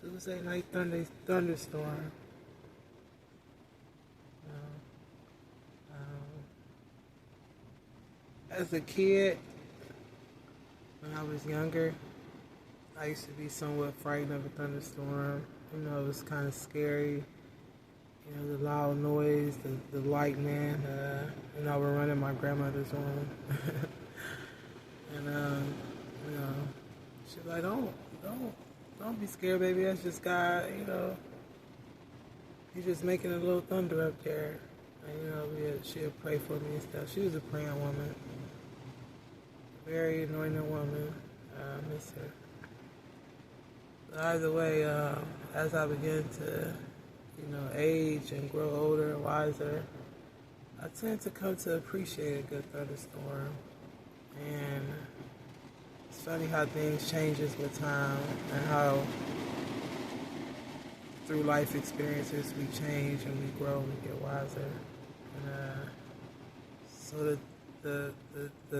Tuesday night thunderstorm. As a kid, when I was younger, I used to be somewhat frightened of a thunderstorm. You know, it was kind of scary. You know, the loud noise, the lightning. You know, we're running my grandmother's room. And, you know, she's like, don't be scared, baby. That's just God, you know. He's just making a little thunder up there. And, you know, she'll pray for me and stuff. She was a praying woman. Very anointed woman. I miss her. But either way, as I begin to, you know, age and grow older and wiser, I tend to come to appreciate a good thunderstorm. And it's funny how things changes with time and how through life experiences we change and we grow and we get wiser. And so the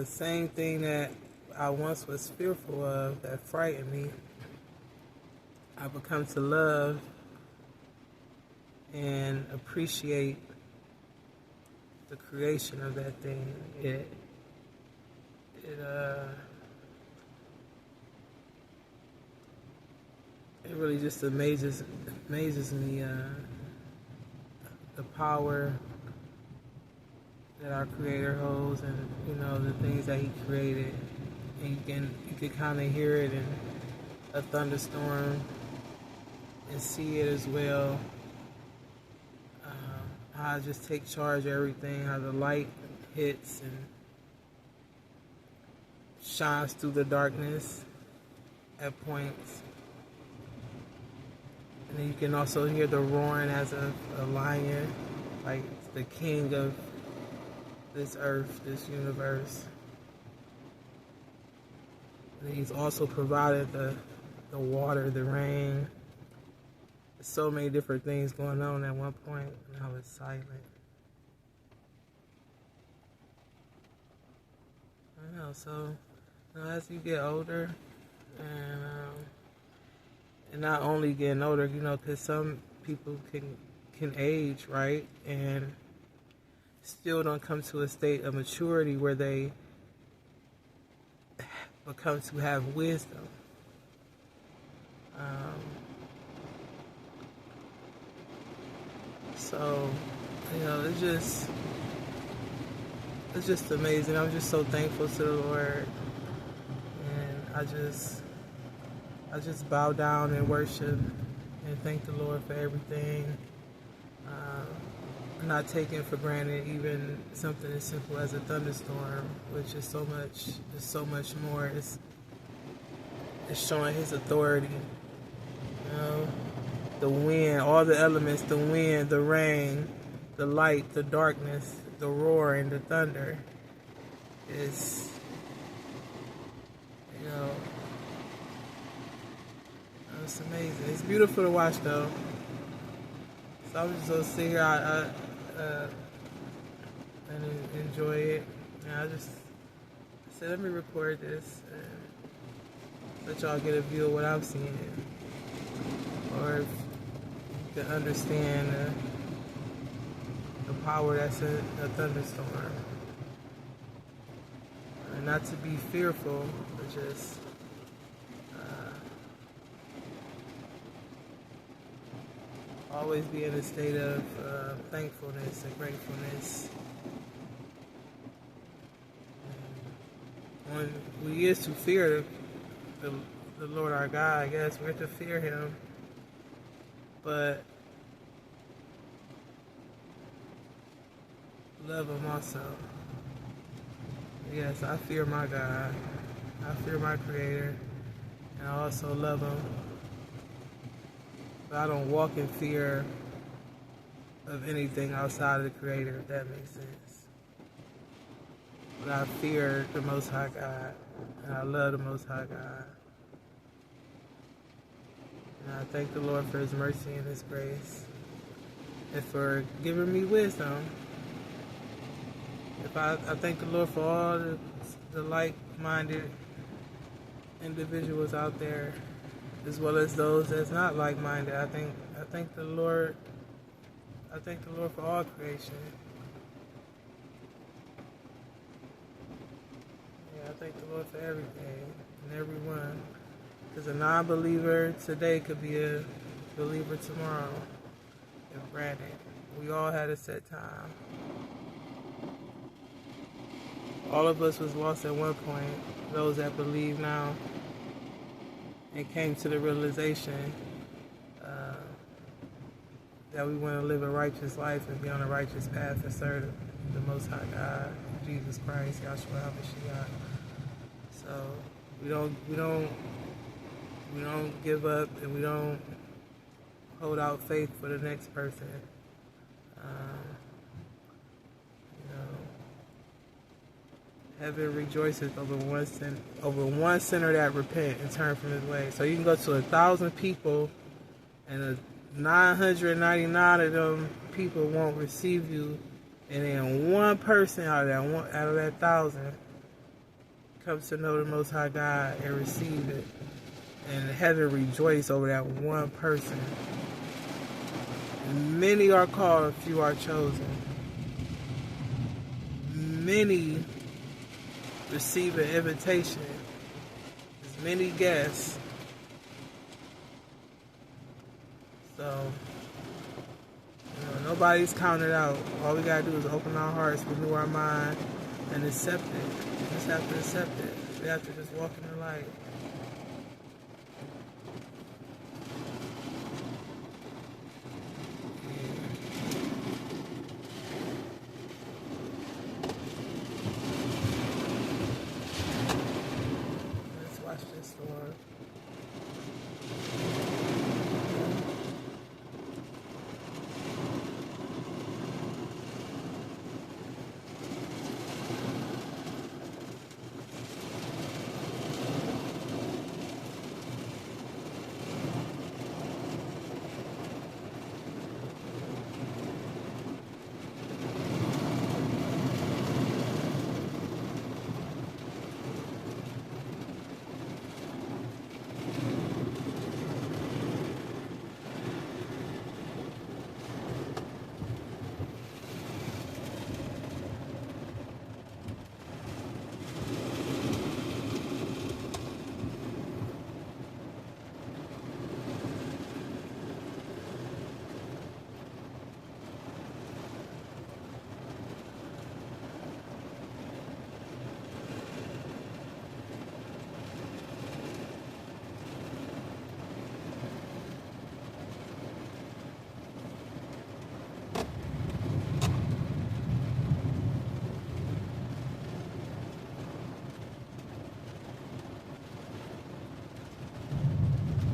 same thing that I once was fearful of, that frightened me, I become to love and appreciate the creation of that thing. It really just amazes me, the power that our Creator holds, and you know the things that He created. And you can kind of hear it in a thunderstorm and see it as well. How I just take charge of everything. How the light hits and shines through the darkness at points. And then you can also hear the roaring as a lion, like the king of this earth, this universe. And He's also provided the water, the rain. There's so many different things going on at one point, and now it's silent. I know, so you know, as you get older, and not only getting older, you know, because some people can age, right, and still don't come to a state of maturity where they become to have wisdom. So, you know, it's just amazing. I'm just so thankful to the Lord, and I just bow down and worship and thank the Lord for everything. Not taking for granted even something as simple as a thunderstorm, which is so much more. It's showing His authority. You know, the wind, all the elements, the wind, the rain, the light, the darkness, the roar, and the thunder is, you know, it's amazing. It's beautiful to watch, though. So I'm just gonna sit here and enjoy it. And I said, let me record this and let y'all get a view of what I'm seeing, or if you can understand the power that's in a thunderstorm. And not to be fearful, but just always be in a state of thankfulness and gratefulness. And when we is to fear the Lord our God, I guess we're to fear Him, but love Him also. Yes, I fear my God. I fear my Creator, and I also love Him. I don't walk in fear of anything outside of the Creator, if that makes sense. But I fear the Most High God, and I love the Most High God. And I thank the Lord for His mercy and His grace, and for giving me wisdom. I thank the Lord for all the like-minded individuals out there as well as those that's not like-minded. I thank the Lord. I thank the Lord for all creation. Yeah, I thank the Lord for everything and everyone. Because a non-believer today could be a believer tomorrow. If granted, we all had a set time. All of us was lost at one point. Those that believe now and came to the realization that we want to live a righteous life and be on a righteous path and serve the Most High God, Jesus Christ, Yahshua HaMashiach. So we don't give up, and we don't hold out faith for the next person. Heaven rejoices over one sinner that repent and turn from his way. So you can go to 1,000 people, and 999 of them people won't receive you, and then one person out of that 1,000 comes to know the Most High God and receive it, and heaven rejoice over that one person. And many are called, few are chosen. Many receive an invitation. There's many guests. So, nobody's counted out. All we gotta do is open our hearts, renew our mind, and accept it. We just have to accept it. We have to just walk in the light. Let's watch this storm.